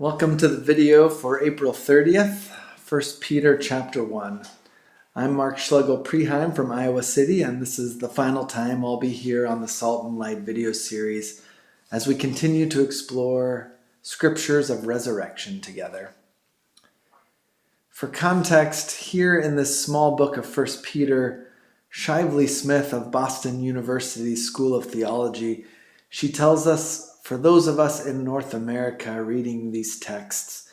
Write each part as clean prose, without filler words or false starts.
Welcome to the video for April 30th, 1 Peter chapter 1. I'm Marcus Schlegel-Preheim from Iowa City, and this is the final time I'll be here on the Salt and Light video series as we continue to explore scriptures of resurrection together. For context, here in this small book of 1 Peter, Shively Smith of Boston University School of Theology, she tells us, for those of us in North America reading these texts,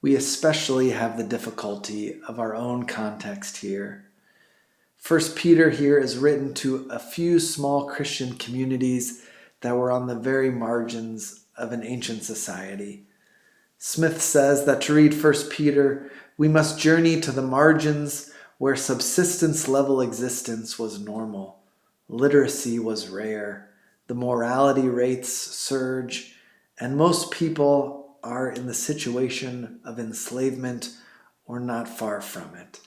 we especially have the difficulty of our own context here. 1 Peter here is written to a few small Christian communities that were on the very margins of an ancient society. Smith says that to read 1 Peter, we must journey to the margins where subsistence level existence was normal, literacy was rare, the morality rates surge, and most people are in the situation of enslavement or not far from it.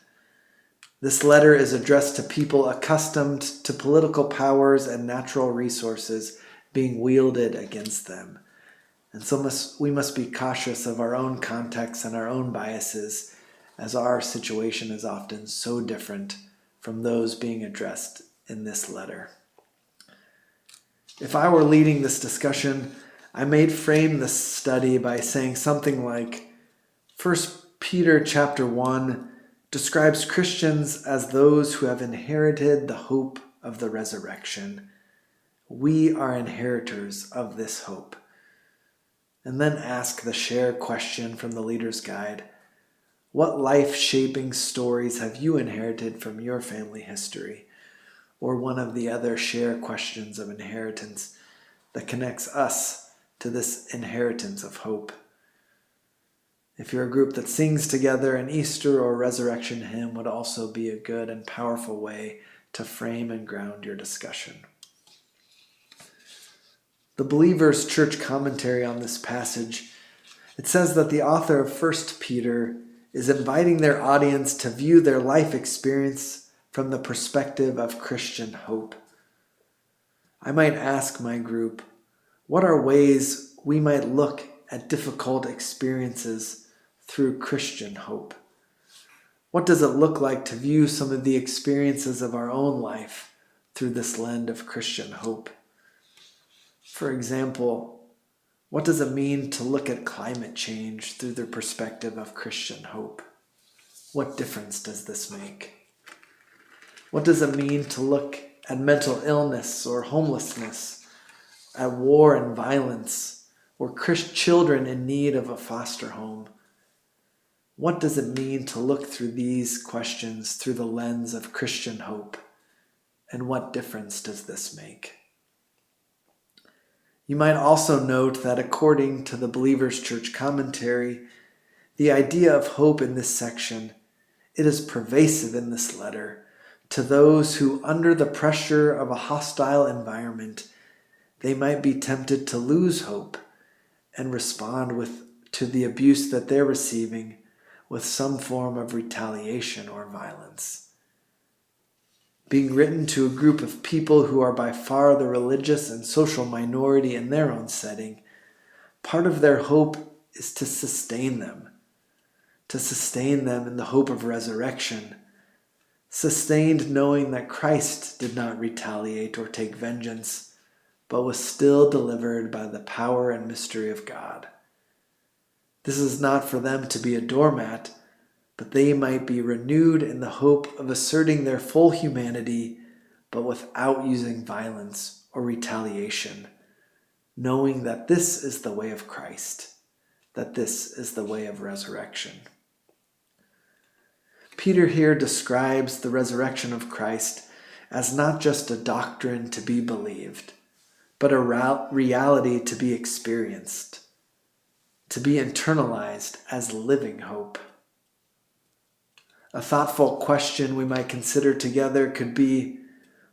This letter is addressed to people accustomed to political powers and natural resources being wielded against them. And so we must be cautious of our own context and our own biases, as our situation is often so different from those being addressed in this letter. If I were leading this discussion, I may frame this study by saying something like, 1 Peter chapter 1 describes Christians as those who have inherited the hope of the resurrection. We are inheritors of this hope. And then ask the share question from the Leader's Guide. What life-shaping stories have you inherited from your family history? Or one of the other share questions of inheritance that connects us to this inheritance of hope. If you're a group that sings together, an Easter or resurrection hymn would also be a good and powerful way to frame and ground your discussion. The Believer's Church commentary on this passage, it says that the author of 1 Peter is inviting their audience to view their life experience from the perspective of Christian hope. I might ask my group, what are ways we might look at difficult experiences through Christian hope? What does it look like to view some of the experiences of our own life through this lens of Christian hope? For example, what does it mean to look at climate change through the perspective of Christian hope? What difference does this make? What does it mean to look at mental illness or homelessness, at war and violence, or children in need of a foster home? What does it mean to look through these questions through the lens of Christian hope? And what difference does this make? You might also note that according to the Believer's Church commentary, the idea of hope in this section, it is pervasive in this letter to those who, under the pressure of a hostile environment, they might be tempted to lose hope and respond to the abuse that they're receiving with some form of retaliation or violence. Being written to a group of people who are by far the religious and social minority in their own setting, part of their hope is to sustain them in the hope of resurrection, sustained knowing that Christ did not retaliate or take vengeance, but was still delivered by the power and mystery of God. This is not for them to be a doormat, but they might be renewed in the hope of asserting their full humanity, but without using violence or retaliation, knowing that this is the way of Christ, that this is the way of resurrection. Peter here describes the resurrection of Christ as not just a doctrine to be believed, but a reality to be experienced, to be internalized as living hope. A thoughtful question we might consider together could be,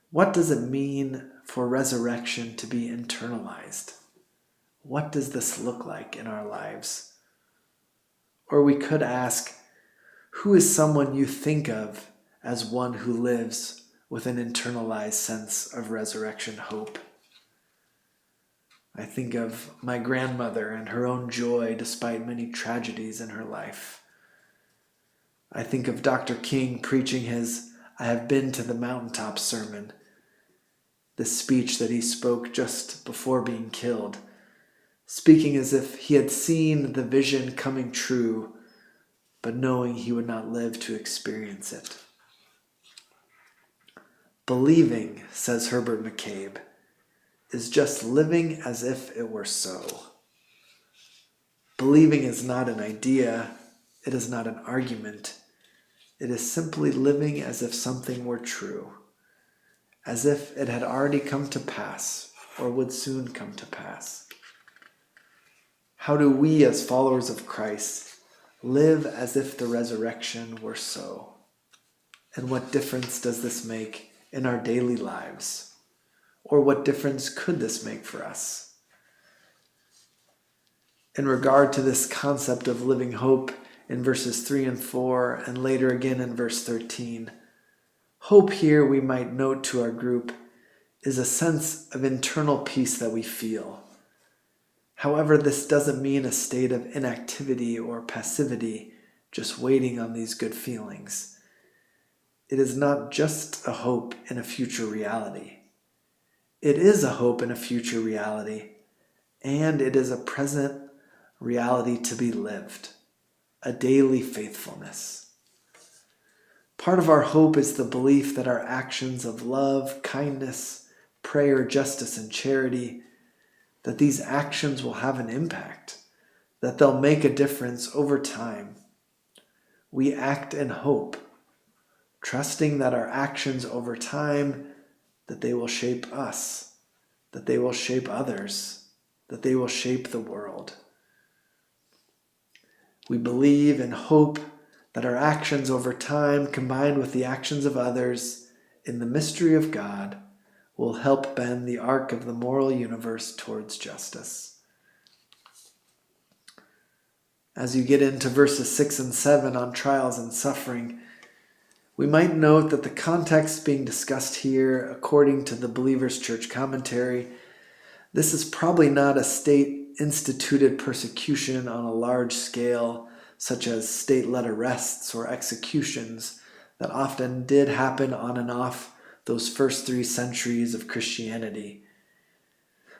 what does it mean for resurrection to be internalized? What does this look like in our lives? Or we could ask, who is someone you think of as one who lives with an internalized sense of resurrection hope? I think of my grandmother and her own joy despite many tragedies in her life. I think of Dr. King preaching his "I have been to the mountaintop" sermon, this speech that he spoke just before being killed, speaking as if he had seen the vision coming true, but knowing he would not live to experience it. Believing, says Herbert McCabe, is just living as if it were so. Believing is not an idea, it is not an argument. It is simply living as if something were true, as if it had already come to pass or would soon come to pass. How do we, as followers of Christ, live as if the resurrection were so? And what difference does this make in our daily lives? Or what difference could this make for us? In regard to this concept of living hope in verses 3 and 4, and later again in verse 13, hope here, we might note to our group, is a sense of internal peace that we feel. However, this doesn't mean a state of inactivity or passivity, just waiting on these good feelings. It is not just a hope in a future reality. It is a hope in a future reality, and it is a present reality to be lived, a daily faithfulness. Part of our hope is the belief that our actions of love, kindness, prayer, justice, and charity, that these actions will have an impact, that they'll make a difference over time. We act in hope, trusting that our actions over time, that they will shape us, that they will shape others, that they will shape the world. We believe and hope that our actions over time, combined with the actions of others in the mystery of God, will help bend the arc of the moral universe towards justice. As you get into verses 6 and 7 on trials and suffering, we might note that the context being discussed here, according to the Believer's Church commentary, this is probably not a state-instituted persecution on a large scale, such as state-led arrests or executions that often did happen on and off those first 3 centuries of Christianity.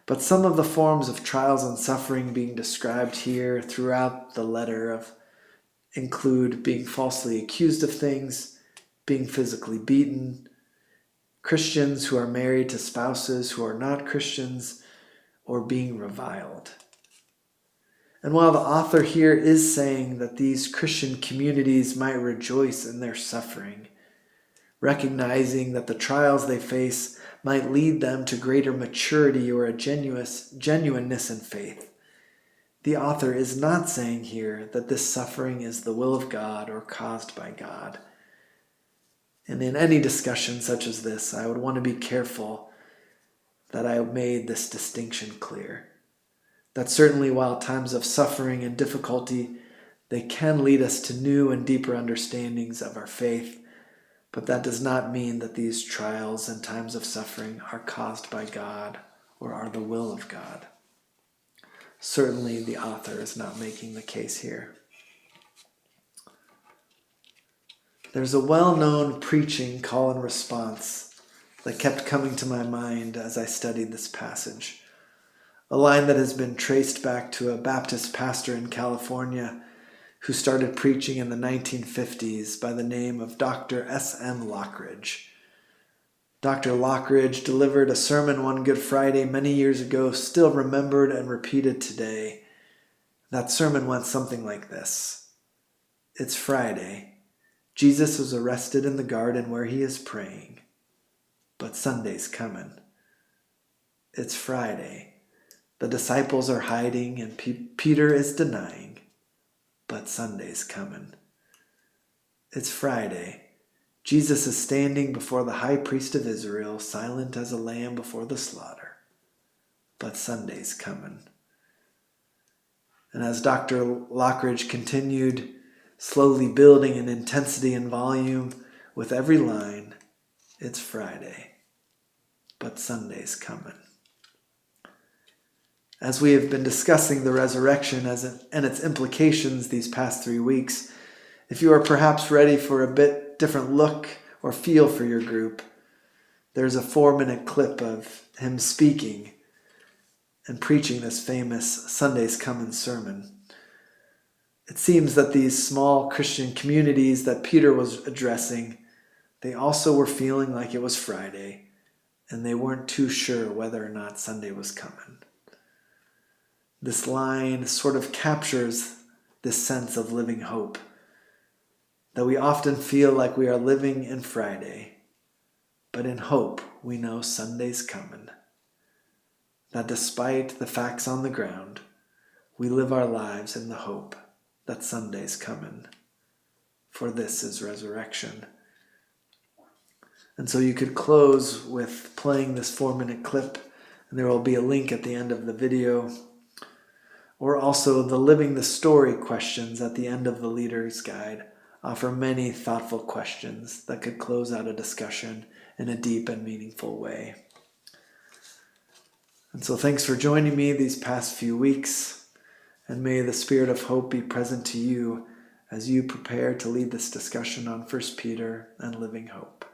But some of the forms of trials and suffering being described here throughout the letter include being falsely accused of things, being physically beaten, Christians who are married to spouses who are not Christians, or being reviled. And while the author here is saying that these Christian communities might rejoice in their suffering, recognizing that the trials they face might lead them to greater maturity or a genuineness in faith, the author is not saying here that this suffering is the will of God or caused by God. And in any discussion such as this, I would want to be careful that I made this distinction clear. That certainly while times of suffering and difficulty, they can lead us to new and deeper understandings of our faith, but that does not mean that these trials and times of suffering are caused by God or are the will of God. Certainly the author is not making the case here. There's a well-known preaching call and response that kept coming to my mind as I studied this passage. A line that has been traced back to a Baptist pastor in California who started preaching in the 1950s by the name of Dr. S.M. Lockridge. Dr. Lockridge delivered a sermon one Good Friday many years ago, still remembered and repeated today. That sermon went something like this. It's Friday. Jesus was arrested in the garden where he is praying, but Sunday's coming. It's Friday. The disciples are hiding and Peter is denying, but Sunday's coming. It's Friday. Jesus is standing before the high priest of Israel, silent as a lamb before the slaughter, but Sunday's coming. And as Dr. Lockridge continued, slowly building in intensity and volume with every line, it's Friday, but Sunday's coming. As we have been discussing the resurrection and its implications these past 3 weeks, if you are perhaps ready for a bit different look or feel for your group, there's a 4-minute clip of him speaking and preaching this famous Sunday's Comin' sermon. It seems that these small Christian communities that Peter was addressing, they also were feeling like it was Friday, and they weren't too sure whether or not Sunday was coming. This line sort of captures this sense of living hope, that we often feel like we are living in Friday, but in hope we know Sunday's coming. That despite the facts on the ground, we live our lives in the hope that Sunday's coming, for this is resurrection. And so you could close with playing this 4-minute clip, and there will be a link at the end of the video, or also the Living the Story questions at the end of the Leader's Guide offer many thoughtful questions that could close out a discussion in a deep and meaningful way. And so thanks for joining me these past few weeks, and may the Spirit of hope be present to you as you prepare to lead this discussion on 1 Peter and living hope.